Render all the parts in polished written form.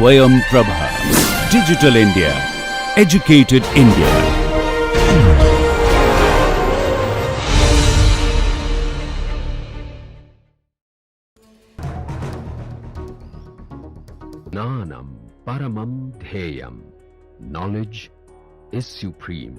Swayam Prabha. Digital India. Educated India. Jnanam Paramam Dheyam. Knowledge is supreme.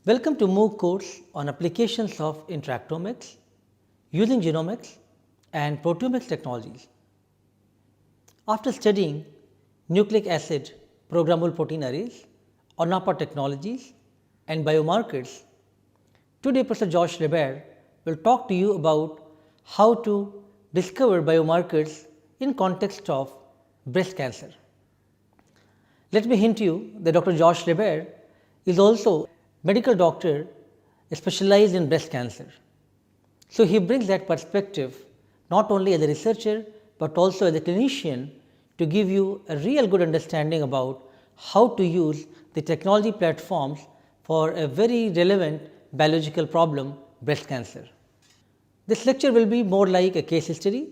Welcome to MOOC course on applications of interactomics using genomics and proteomics technologies. After studying nucleic acid programmable protein arrays or NAPPA technologies and biomarkers, today Professor Josh Lebert will talk to you about how to discover biomarkers in context of breast cancer. Let me hint you that Dr. Josh Lebert is also medical doctor specialized in breast cancer. So, he brings that perspective not only as a researcher, but also as a clinician to give you a real good understanding about how to use the technology platforms for a very relevant biological problem, breast cancer. This lecture will be more like a case study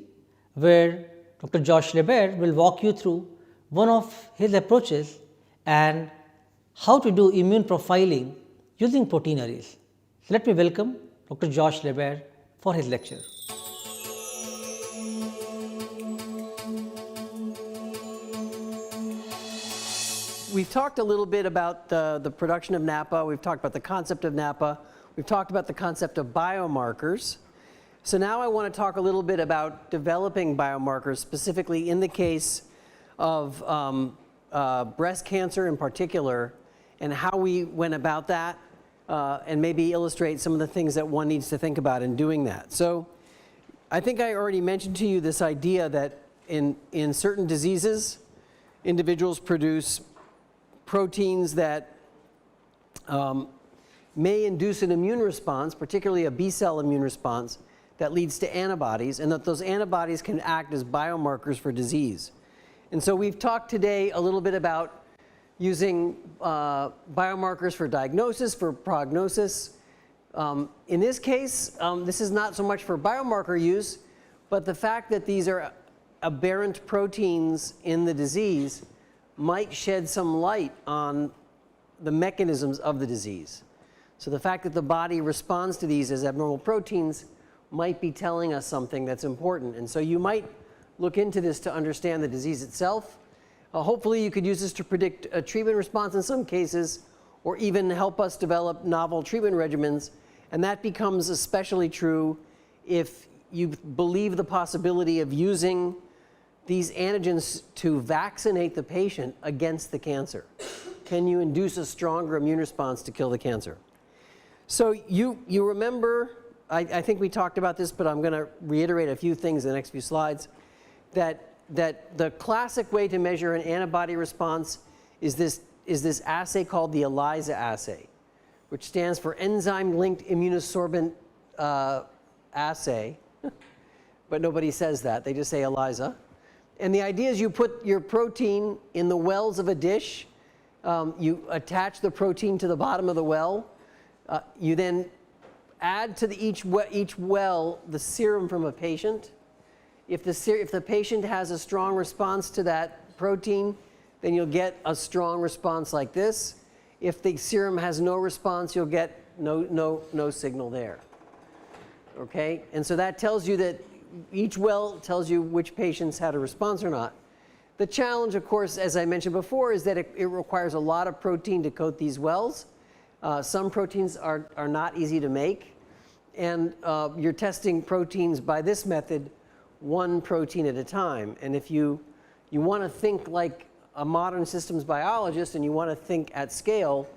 where Dr. Josh Lebert will walk you through one of his approaches and how to do immune profiling using protein arrays. So, let me welcome Dr. Josh Lebert for his lecture. We've talked a little bit about the production of NAPPA, we've talked about the concept of NAPPA, we've talked about the concept of biomarkers. So now I want to talk a little bit about developing biomarkers, specifically in the case of breast cancer in particular, and how we went about that. And maybe illustrate some of the things that one needs to think about in doing that. So I think I already mentioned to you this idea that in certain diseases, individuals produce proteins that may induce an immune response, particularly a B-cell immune response, that leads to antibodies, and that those antibodies can act as biomarkers for disease. And so we've talked today a little bit about using biomarkers for diagnosis, for prognosis. In this case, this is not so much for biomarker use, but the fact that these are aberrant proteins in the disease might shed some light on the mechanisms of the disease. So the fact that the body responds to these as abnormal proteins might be telling us something that's important. And so you might look into this to understand the disease itself. Hopefully you could use this to predict a treatment response in some cases, or even help us develop novel treatment regimens. And that becomes especially true if you believe the possibility of using these antigens to vaccinate the patient against the cancer. Can you induce a stronger immune response to kill the cancer? So you remember, I think we talked about this, but I'm going to reiterate a few things in the next few slides, that the classic way to measure an antibody response is this assay called the ELISA assay, which stands for enzyme-linked immunosorbent assay, but nobody says that, they just say ELISA. And the idea is you put your protein in the wells of a dish, you attach the protein to the bottom of the well, you then add to each well the serum from a patient. If the patient has a strong response to that protein, then you'll get a strong response like this. If the serum has no response, you'll get no signal there. Okay? And so that tells you that each well tells you which patients had a response or not. The challenge, of course, as I mentioned before, is that it requires a lot of protein to coat these wells. Some proteins are not easy to make. And you're testing proteins by this method, one protein at a time. And if you want to think like a modern systems biologist and you want to think at scale,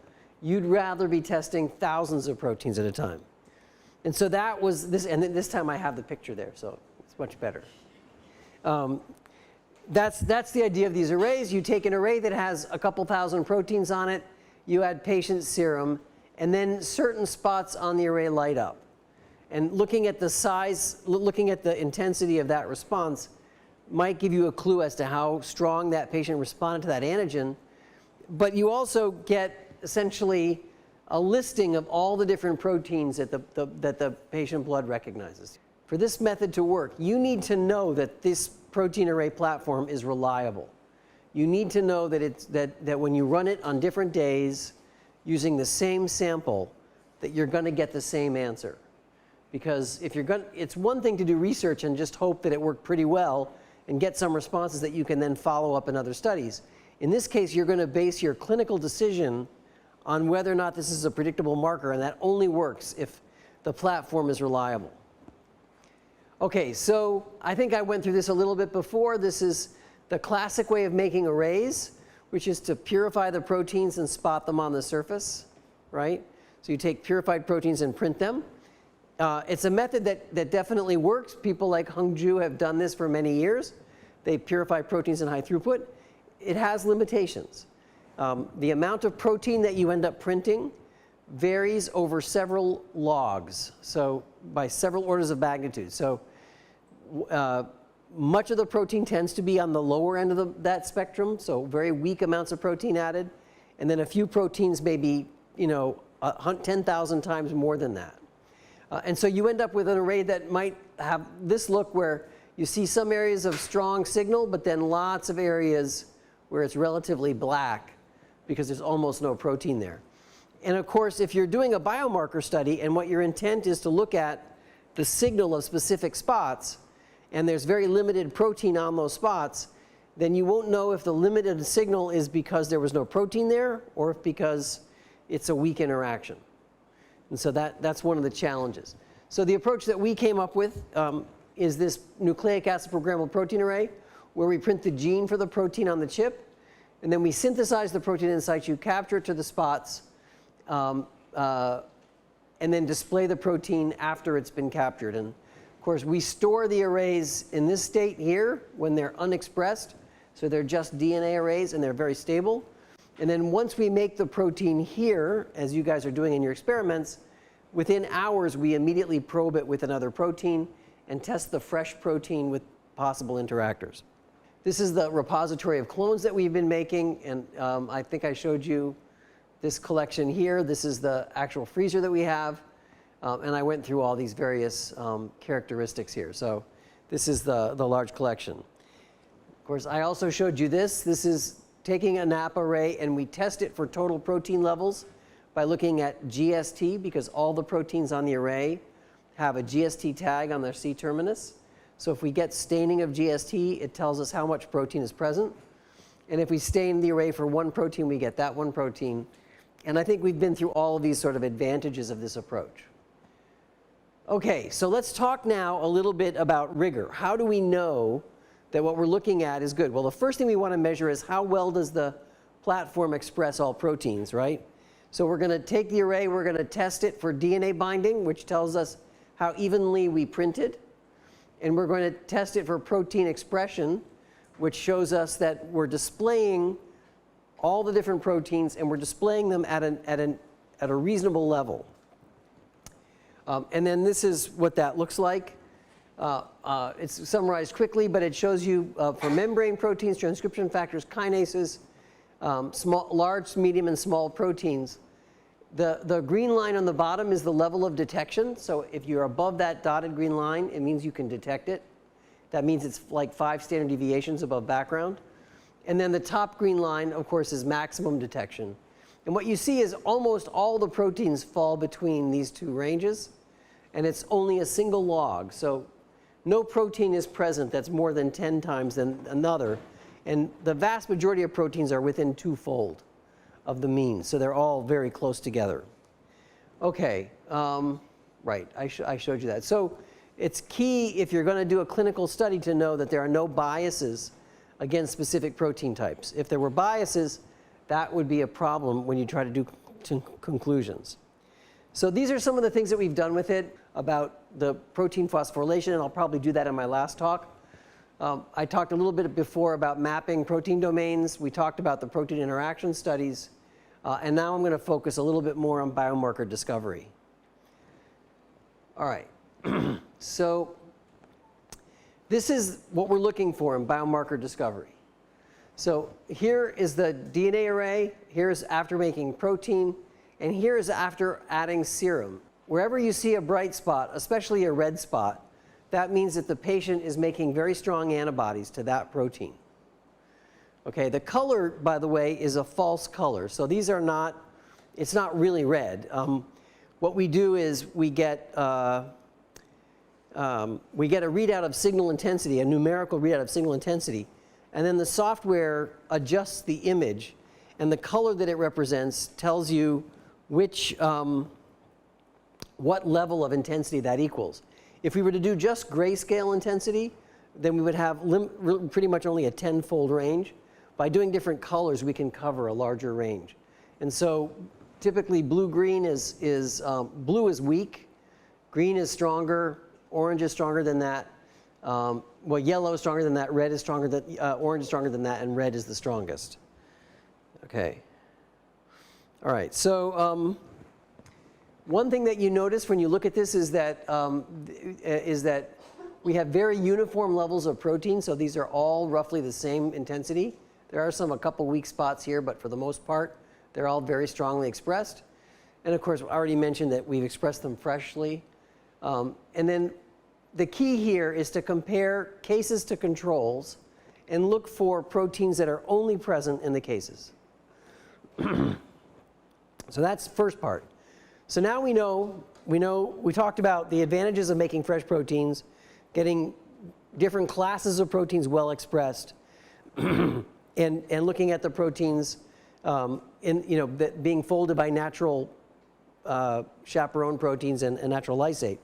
you'd rather be testing thousands of proteins at a time. And so that was this, and this time I have the picture there, so it's much better. That's the idea of these arrays. You take an array that has a couple thousand proteins on it, you add patient serum, and then certain spots on the array light up. And looking at the size, looking at the intensity of that response might give you a clue as to how strong that patient responded to that antigen. But you also get essentially a listing of all the different proteins that the patient blood recognizes. For this method to work, you need to know that this protein array platform is reliable. You need to know that when you run it on different days using the same sample, that you're going to get the same answer. Because if you're going, it's one thing to do research and just hope that it worked pretty well and get some responses that you can then follow up in other studies. In this case, you're going to base your clinical decision on whether or not this is a predictable marker, and that only works if the platform is reliable. Okay, so I think I went through this a little bit before. This is the classic way of making arrays, which is to purify the proteins and spot them on the surface, right? So you take purified proteins and print them. It's a method that definitely works. People like Hungju have done this for many years. They purify proteins in high throughput. It has limitations. The amount of protein that you end up printing varies over several logs, so by several orders of magnitude. So much of the protein tends to be on the lower end of that spectrum, so very weak amounts of protein added, and then a few proteins may be, 10,000 times more than that. And so you end up with an array that might have this look where you see some areas of strong signal, but then lots of areas where it's relatively black because there's almost no protein there. And of course, if you're doing a biomarker study and what your intent is to look at the signal of specific spots, and there's very limited protein on those spots, then you won't know if the limited signal is because there was no protein there or if because it's a weak interaction. And so that's one of the challenges. So the approach that we came up with is this nucleic acid programmable protein array, where we print the gene for the protein on the chip, and then we synthesize the protein in situ, capture it to the spots, and then display the protein after it's been captured. And of course, we store the arrays in this state here when they're unexpressed, so they're just DNA arrays and they're very stable. And then once we make the protein here, as you guys are doing in your experiments, within hours we immediately probe it with another protein and test the fresh protein with possible interactors. This is the repository of clones that we've been making, and I think I showed you this collection here. This is the actual freezer that we have, and I went through all these various characteristics here. So this is the large collection. Of course, I also showed you this. This is taking a NAPPA array, and we test it for total protein levels by looking at GST, because all the proteins on the array have a GST tag on their C terminus. So if we get staining of GST, it tells us how much protein is present. And if we stain the array for one protein, we get that one protein. And I think we've been through all of these sort of advantages of this approach. Okay, so let's talk now a little bit about rigor. How do we know that what we're looking at is good? Well, the first thing we want to measure is how well does the platform express all proteins, right? So we're going to take the array, we're going to test it for DNA binding, which tells us how evenly we printed. And we're going to test it for protein expression, which shows us that we're displaying all the different proteins and we're displaying them at a reasonable level. And then this is what that looks like. It's summarized quickly, but it shows you for membrane proteins, transcription factors, kinases, large, medium, and small proteins. The green line on the bottom is the level of detection. So if you're above that dotted green line, it means you can detect it. That means it's like 5 standard deviations above background. And then the top green line, of course, is maximum detection. And what you see is almost all the proteins fall between these two ranges, and it's only a single log. So no protein is present that's more than 10 times than another. And the vast majority of proteins are within twofold of the mean. So they're all very close together. Okay, right, I showed you that. So it's key if you're going to do a clinical study to know that there are no biases against specific protein types. If there were biases, that would be a problem when you try to do conclusions. So these are some of the things that we've done with it about the protein phosphorylation, and I'll probably do that in my last talk. I talked a little bit before about mapping protein domains. We talked about the protein interaction studies. And now I'm going to focus a little bit more on biomarker discovery. All right. So this is what we're looking for in biomarker discovery. So here is the DNA array, here's after making protein, and here is after adding serum. Wherever you see a bright spot, especially a red spot, that means that the patient is making very strong antibodies to that protein. Okay, the color, by the way, is a false color. So these are not, it's not really red. What we do is we get a readout of signal intensity, a numerical readout of signal intensity, and then the software adjusts the image, and the color that it represents tells you which, what level of intensity that equals. If we were to do just grayscale intensity, then we would have pretty much only a 10-fold range. By doing different colors, we can cover a larger range. And so typically blue-green is blue is weak, green is stronger, orange is stronger than that. Well, yellow is stronger than that, red is stronger than, orange is stronger than that, and red is the strongest. Okay. All right, so one thing that you notice when you look at this is that we have very uniform levels of protein, so these are all roughly the same intensity. There are a couple weak spots here, but for the most part, they're all very strongly expressed. And of course, I already mentioned that we've expressed them freshly. And then the key here is to compare cases to controls and look for proteins that are only present in the cases. So that's the first part. So now we talked about the advantages of making fresh proteins, getting different classes of proteins well expressed, and looking at the proteins being folded by natural chaperone proteins and natural lysate.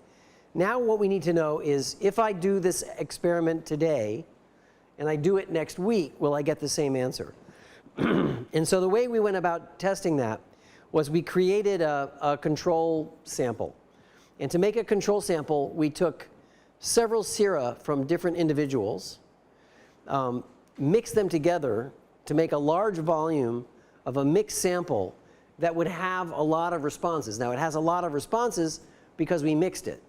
Now what we need to know is, if I do this experiment today and I do it next week, will I get the same answer? And so the way we went about testing that was we created a control sample. And to make a control sample, we took several sera from different individuals, mixed them together to make a large volume of a mixed sample that would have a lot of responses. Now, it has a lot of responses because we mixed it.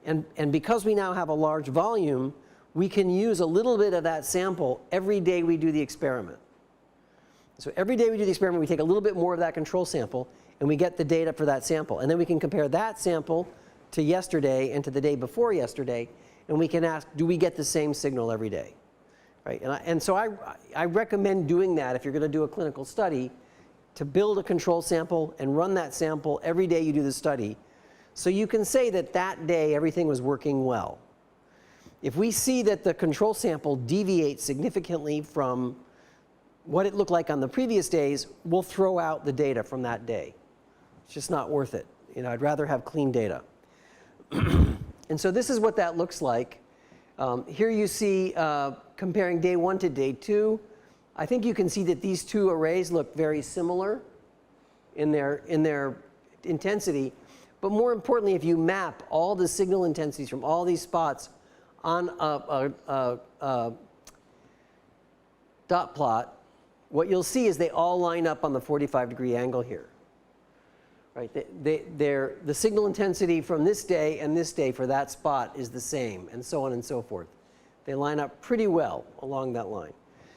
And because we now have a large volume, we can use a little bit of that sample every day we do the experiment. So every day we do the experiment, we take a little bit more of that control sample, and we get the data for that sample. And then we can compare that sample to yesterday and to the day before yesterday, and we can ask, do we get the same signal every day? Right? And so I recommend doing that if you're going to do a clinical study, to build a control sample and run that sample every day you do the study, so you can say that that day everything was working well. If we see that the control sample deviates significantly from what it looked like on the previous days, we'll throw out the data from that day. It's just not worth it. I'd rather have clean data. And so this is what that looks like. Here you see comparing day 1 to day 2. I think you can see that these two arrays look very similar in their intensity. But more importantly, if you map all the signal intensities from all these spots on a dot plot, what you'll see is they all line up on the 45-degree angle here. Right? The signal intensity from this day and this day for that spot is the same, and so on and so forth. They line up pretty well along that line.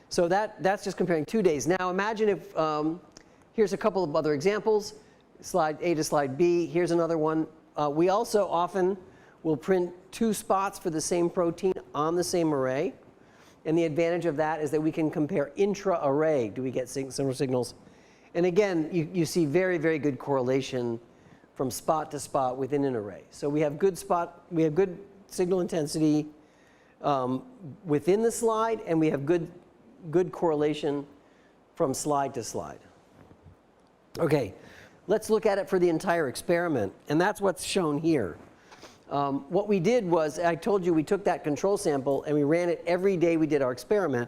So that's just comparing 2 days. Now imagine if, here's a couple of other examples, slide A to slide B. Here's another one. We also often will print 2 spots for the same protein on the same array. And the advantage of that is that we can compare intra-array. Do we get similar signals? And again, you see very, very good correlation from spot to spot within an array. So we have good signal intensity within the slide, and we have good correlation from slide to slide. Okay, let's look at it for the entire experiment, and that's what's shown here. What we did was, I told you we took that control sample and we ran it every day we did our experiment.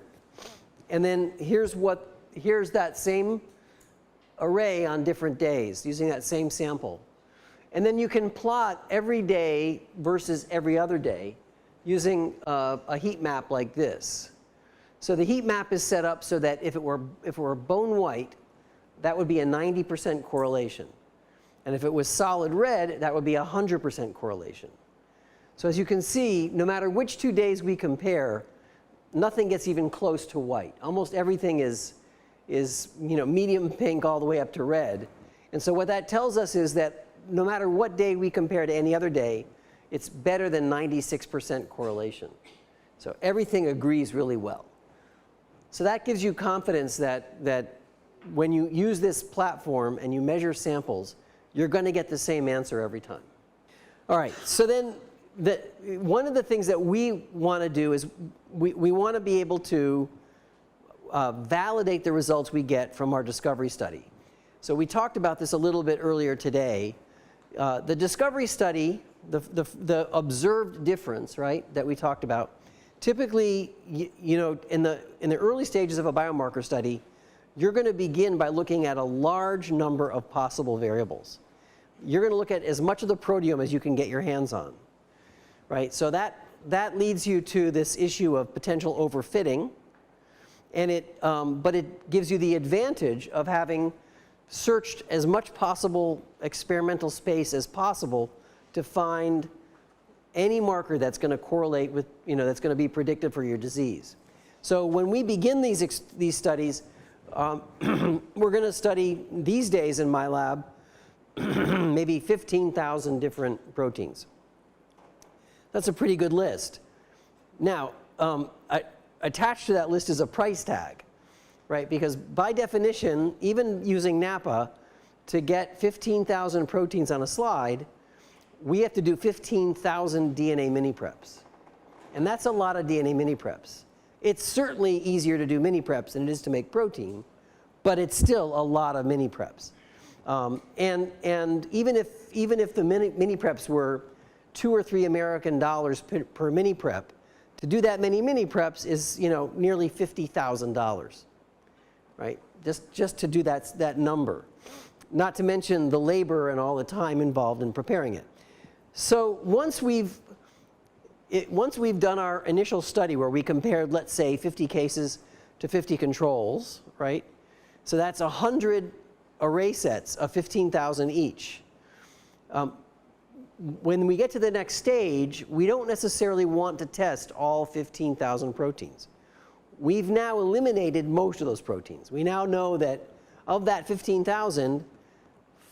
And then here's that same array on different days using that same sample. And then you can plot every day versus every other day using a heat map like this. So the heat map is set up so that if it were bone white, that would be a 90% correlation. And if it was solid red, that would be 100% correlation. So as you can see, no matter which 2 days we compare, nothing gets even close to white. Almost everything is medium pink all the way up to red. And so what that tells us is that no matter what day we compare to any other day, it's better than 96% correlation. So everything agrees really well. So that gives you confidence that when you use this platform and you measure samples, you're going to get the same answer every time. All right, so then one of the things that we want to do is we want to be able to validate the results we get from our discovery study. So we talked about this a little bit earlier today. The discovery study, the observed difference, right, that we talked about, typically, in the early stages of a biomarker study, you're going to begin by looking at a large number of possible variables. You're going to look at as much of the proteome as you can get your hands on, right? So that leads you to this issue of potential overfitting, and but it gives you the advantage of having searched as much possible experimental space as possible to find any marker that's going to correlate with, that's going to be predictive for your disease. So when we begin these studies, we're going to study these days in my lab maybe 15,000 different proteins. That's a pretty good list. Now, attached to that list is a price tag, right? Because by definition, even using NAPPA, to get 15,000 proteins on a slide, we have to do 15,000 DNA mini-preps. And that's a lot of DNA mini-preps. It's certainly easier to do mini-preps than it is to make protein, but it's still a lot of mini-preps. And even if the mini-preps were $2 or $3 American per mini-prep, to do that many mini-preps is nearly $50,000, right? Just to do that number. Not to mention the labor and all the time involved in preparing it. So once we've done our initial study where we compared, let's say, 50 cases to 50 controls, right? So that's 100 array sets of 15,000 each. When we get to the next stage, we don't necessarily want to test all 15,000 proteins. We've now eliminated most of those proteins. We now know that of that 15,000,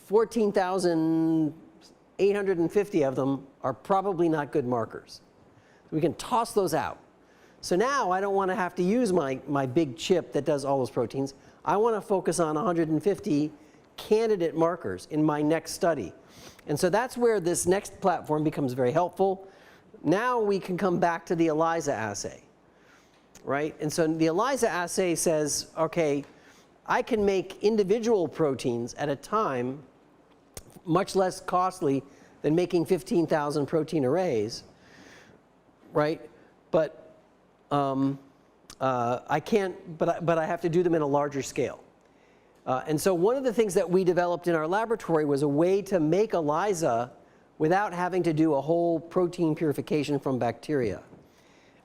14,850 of them are probably not good markers. We can toss those out. So now I don't want to have to use my big chip that does all those proteins. I want to focus on 150 candidate markers in my next study. And so that's where this next platform becomes very helpful. Now we can come back to the ELISA assay, right? And so the ELISA assay says, okay, I can make individual proteins at a time much less costly than making 15,000 protein arrays, right? But I can't. But I have to do them in a larger scale. And so one of the things that we developed in our laboratory was a way to make ELISA without having to do a whole protein purification from bacteria.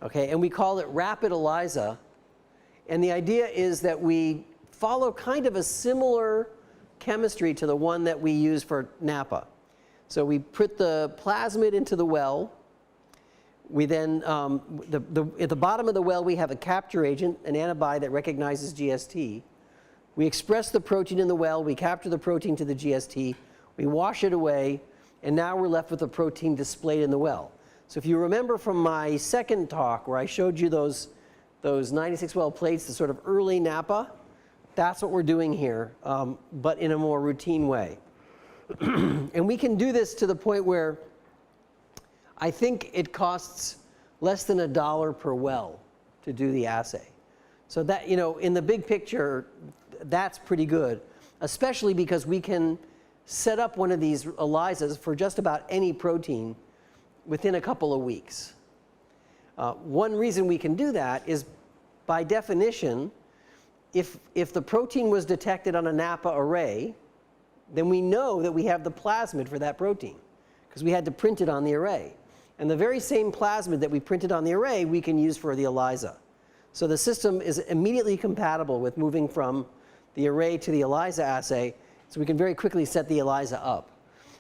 Okay, and we call it rapid ELISA. And the idea is that we follow kind of a similar chemistry to the one that we use for NAPPA. So we put the plasmid into the well. We then, at the bottom of the well, we have a capture agent, an antibody that recognizes GST. We express the protein in the well. We capture the protein to the GST. We wash it away. And now we're left with the protein displayed in the well. So if you remember from my second talk where I showed you those 96 well plates, the sort of early NAPPA, that's what we're doing here, but in a more routine way. And we can do this to the point where I think it costs less than $1 per well to do the assay. So that, in the big picture, that's pretty good, especially because we can set up one of these ELISAs for just about any protein within a couple of weeks. One reason we can do that is, by definition, if the protein was detected on a NAPPA array, then we know that we have the plasmid for that protein, because we had to print it on the array. And the very same plasmid that we printed on the array, we can use for the ELISA. So the system is immediately compatible with moving from the array to the ELISA assay, so we can very quickly set the ELISA up.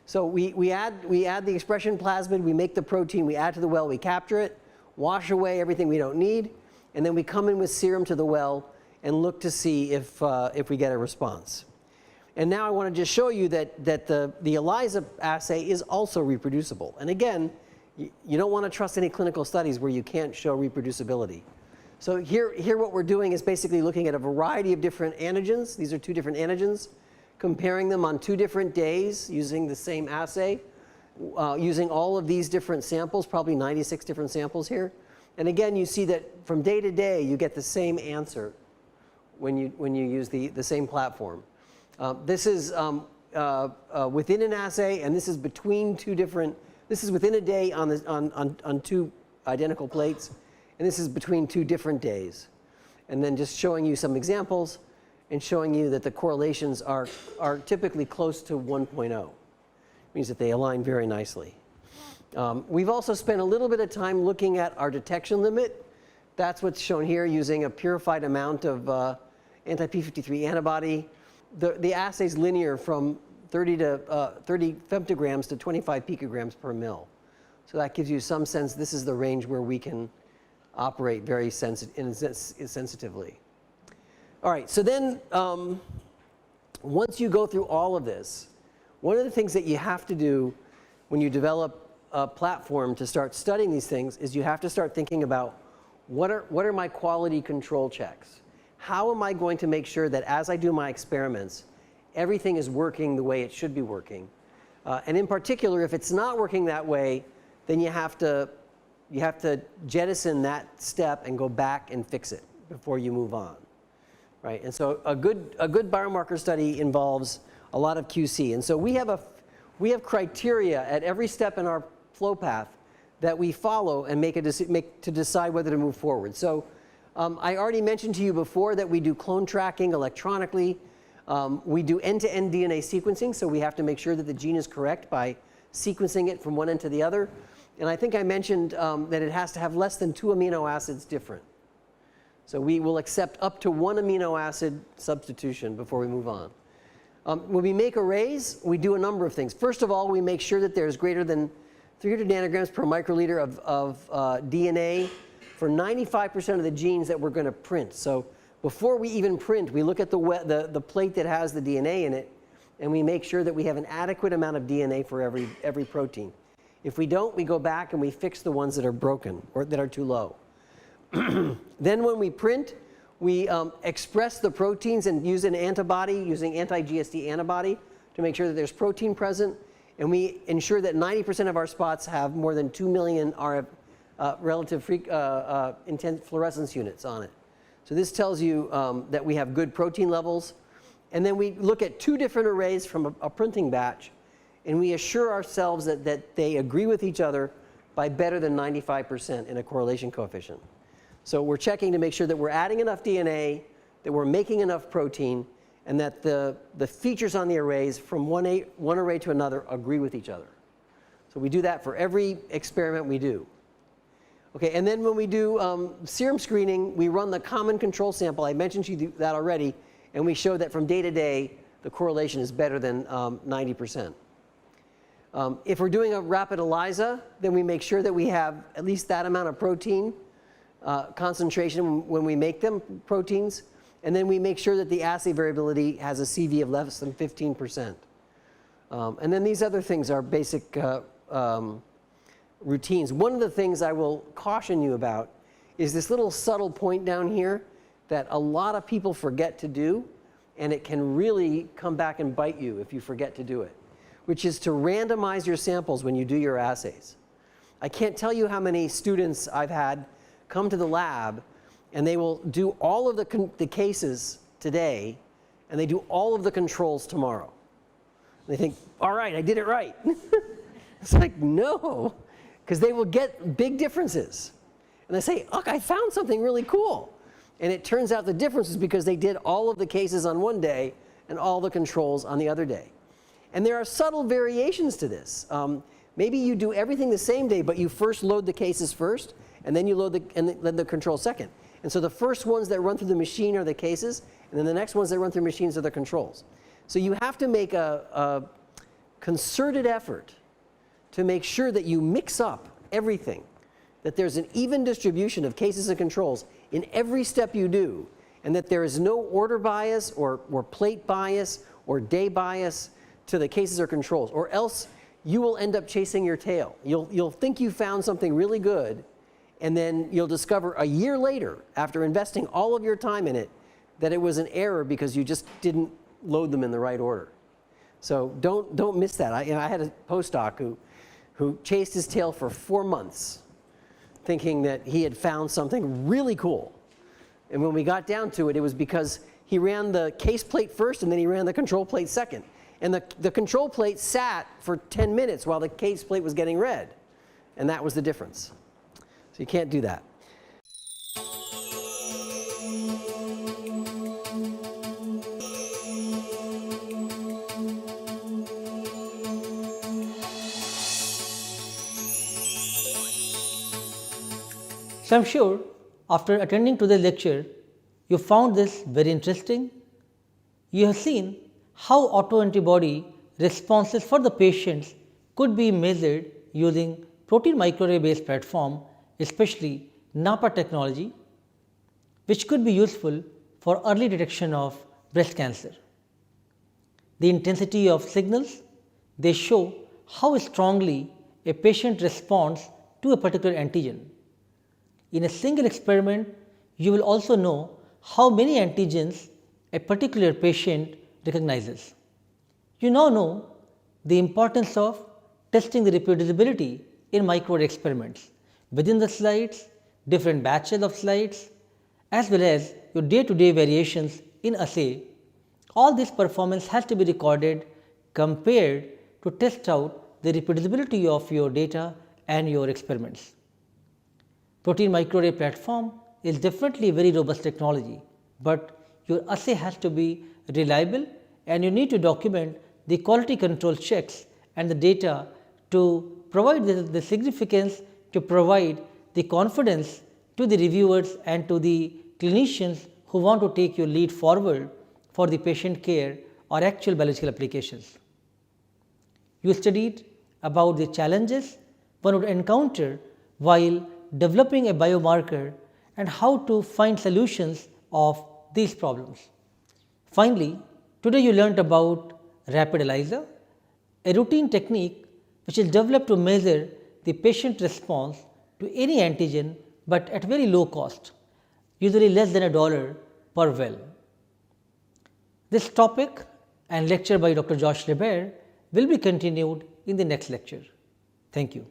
So we add the expression plasmid, we make the protein, we add to the well, we capture it, wash away everything we don't need, and then we come in with serum to the well and look to see if we get a response. And now I want to just show you that the ELISA assay is also reproducible. And again, you don't want to trust any clinical studies where you can't show reproducibility. So here what we're doing is basically looking at a variety of different antigens. These are 2 different antigens, comparing them on 2 different days using the same assay, using all of these different samples, probably 96 different samples here. And again, you see that from day to day, you get the same answer when you use the same platform. This is within an assay, and this is between 2 different. This is within a day on 2 identical plates, and this is between 2 different days. And then just showing you some examples and showing you that the correlations are typically close to 1.0. Means that they align very nicely. We've also spent a little bit of time looking at our detection limit. That's what's shown here using a purified amount of anti-p53 antibody. The assay is linear from 30 femtograms to 25 picograms per mil. So that gives you some sense this is the range where we can operate very sensitively. All right, so then once you go through all of this, one of the things that you have to do when you develop a platform to start studying these things is you have to start thinking about what are my quality control checks? How am I going to make sure that as I do my experiments, everything is working the way it should be working? And in particular, if it's not working that way, then you have to jettison that step and go back and fix it before you move on, right? And so a good biomarker study involves a lot of QC. And so we have criteria at every step in our flow path that we follow and make to decide whether to move forward. So I already mentioned to you before that we do clone tracking electronically. We do end-to-end DNA sequencing, so we have to make sure that the gene is correct by sequencing it from one end to the other. And I think I mentioned that it has to have less than 2 amino acids different. So we will accept up to 1 amino acid substitution before we move on. When we make arrays, we do a number of things. First of all, we make sure that there's greater than 300 nanograms per microliter of DNA for 95% of the genes that we're going to print. So before we even print, we look at the plate that has the DNA in it, and we make sure that we have an adequate amount of DNA for every protein. If we don't, we go back and we fix the ones that are broken or that are too low. Then when we print, we express the proteins and use an antibody, using anti-GSD antibody, to make sure that there's protein present. And we ensure that 90% of our spots have more than 2 million relative intense fluorescence units on it. So this tells you that we have good protein levels. And then we look at 2 different arrays from a printing batch, and we assure ourselves that they agree with each other by better than 95% in a correlation coefficient. So we're checking to make sure that we're adding enough DNA, that we're making enough protein, and that the features on the arrays from one array to another agree with each other. So we do that for every experiment we do. Okay, and then when we do serum screening, we run the common control sample. I mentioned to you that already, and we show that from day to day, the correlation is better than 90%. If we're doing a rapid ELISA, then we make sure that we have at least that amount of protein concentration when we make them proteins, and then we make sure that the assay variability has a CV of less than 15%. And then these other things are basic routines. One of the things I will caution you about is this little subtle point down here that a lot of people forget to do, and it can really come back and bite you if you forget to do it, which is to randomize your samples when you do your assays. I can't tell you how many students I've had come to the lab, and they will do all of the cases today, and they do all of the controls tomorrow. And they think, all right, I did it right. It's like, no, because they will get big differences. And they say, look, I found something really cool. And it turns out the difference is because they did all of the cases on one day and all the controls on the other day. And there are subtle variations to this. Maybe you do everything the same day, but you first load the cases first, and then you load the control second. And so the first ones that run through the machine are the cases, and then the next ones that run through machines are the controls. So you have to make a concerted effort to make sure that you mix up everything, that there's an even distribution of cases and controls in every step you do, and that there is no order bias or plate bias or day bias to the cases or controls, or else you will end up chasing your tail. You'll think you found something really good, and then you'll discover a year later, after investing all of your time in it, that it was an error because you just didn't load them in the right order. So don't miss that. I had a postdoc who chased his tail for 4 months, thinking that he had found something really cool. And when we got down to it, it was because he ran the case plate first and then he ran the control plate second. And the control plate sat for 10 minutes while the case plate was getting read. And that was the difference. So you can't do that. So I'm sure after attending to the lecture, you found this very interesting. You have seen how autoantibody responses for the patients could be measured using protein microarray based platform, especially NAPPA technology, which could be useful for early detection of breast cancer. The intensity of signals, they show how strongly a patient responds to a particular antigen. In a single experiment, you will also know how many antigens a particular patient recognizes. You now know the importance of testing the reproducibility in microarray experiments within the slides, different batches of slides, as well as your day-to-day variations in assay. All this performance has to be recorded, compared to test out the reproducibility of your data and your experiments. Protein microarray platform is definitely very robust technology, but your assay has to be reliable and you need to document the quality control checks and the data to provide the significance, to provide the confidence to the reviewers and to the clinicians who want to take your lead forward for the patient care or actual biological applications. You studied about the challenges one would encounter while developing a biomarker and how to find solutions of these problems. Finally, today you learnt about rapid ELISA, a routine technique which is developed to measure the patient response to any antigen, but at very low cost, usually less than $1 per well. This topic and lecture by Dr. Josh Lebert will be continued in the next lecture. Thank you.